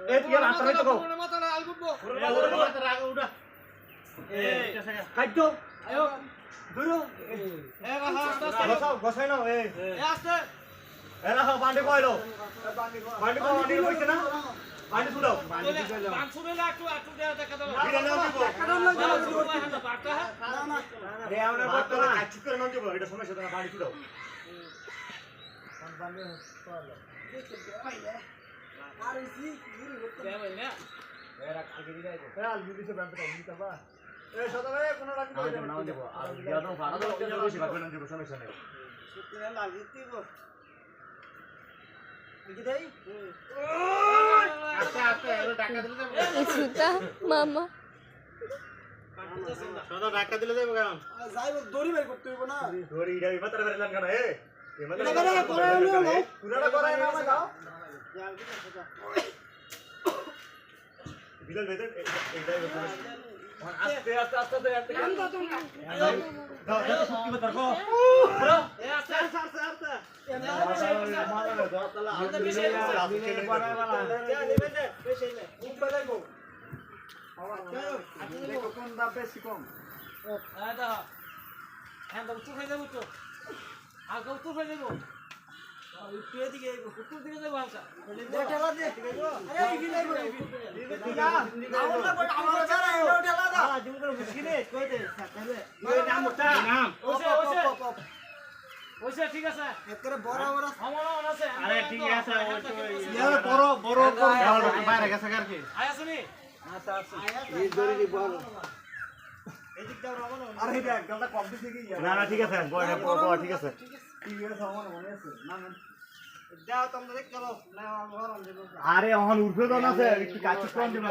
এই তুই মাথা নাই তো কও মাথা না আলগুবো মাথা রাগ উড়া কাইতো আয়ো দূরো এ রাহা বসাও বসাই নাও এ আস্তে এ রাহা বান্ডি কইলো বান্ডি কইছে না বান্ডি শুলো বানসুরে একটু একটু দেখা দাও বিনা নাও দিব টাকা দাও না বাটা না না রে আমরা করতে না কাচ্চি করে নাও দিব এটা সমস্যা না বান্ডি শুলো বান্ডি কইলো আর ইসি গুরি করতে দেবে না এরা কালকে দিই যাইবো এ আলবি দিছে ব্যাংকটা নিতে বা এ সদা ভাই কোন রাখি নাও দিব আর ইয়াদো ভাড়া দাও বেশি ভাবে নাও দিব সমস্যা নাই সুতরা লাগিতিব কি দেই আচ্ছা আচ্ছা এর টাকা দিলে দেব সুতা মামা সদা টাকা দিলে দেব কেন যাইবো দড়ি বের করতে হইব না দড়ি যাই মাত্র বের লান কেন এ এটা করে হলো পুরাটা করায় না আমায় দাও বিলাল বেদের এইটাই আস্তে আস্তে আস্তে আস্তে কাম দাও তুমি দাও দাও সত্যি কথা কো এ আস্তে আস্তে আস্তে মালা দাও দাও তাহলে আর বেশি বানায় বালা যা নেবে দে বেশি নে খুব বালাইবো দেখো কোন দাম বেশি কম আ দাও হ্যাঁ দাও উত্তর হয়ে যাবো তো আগে উত্তর হয়ে যাবো উত্তর দিকে উত্তর দিকে যাবো হালকা ঠেলা দে আরে এই গিলাইবো দিগা আমার যারা এলো ঠেলা দাও হ্যাঁ জুম করে মুশকিলে কই দে তাহলে এই নামটা নাম ওসে ওসে ওসে ঠিক আছে একবারে বড় বড় আমার আছে আরে ঠিক আছে ইয়ার বড় বড় কোন বাইরে গেছে আর কি আয়া শুনি আচ্ছা আচ্ছা এই দড়ি দি বড় এদিক দাও রমন আরে এটা একদমটা কম দিছে কি না না ঠিক আছে বড় ঠিক আছে ঠিক আছে আমার মনে আছে না না যাও তোমরা দেখো না আমার ঘর আরে ওখান উঠবে তো না স্যার একটু কাজ করতে দিব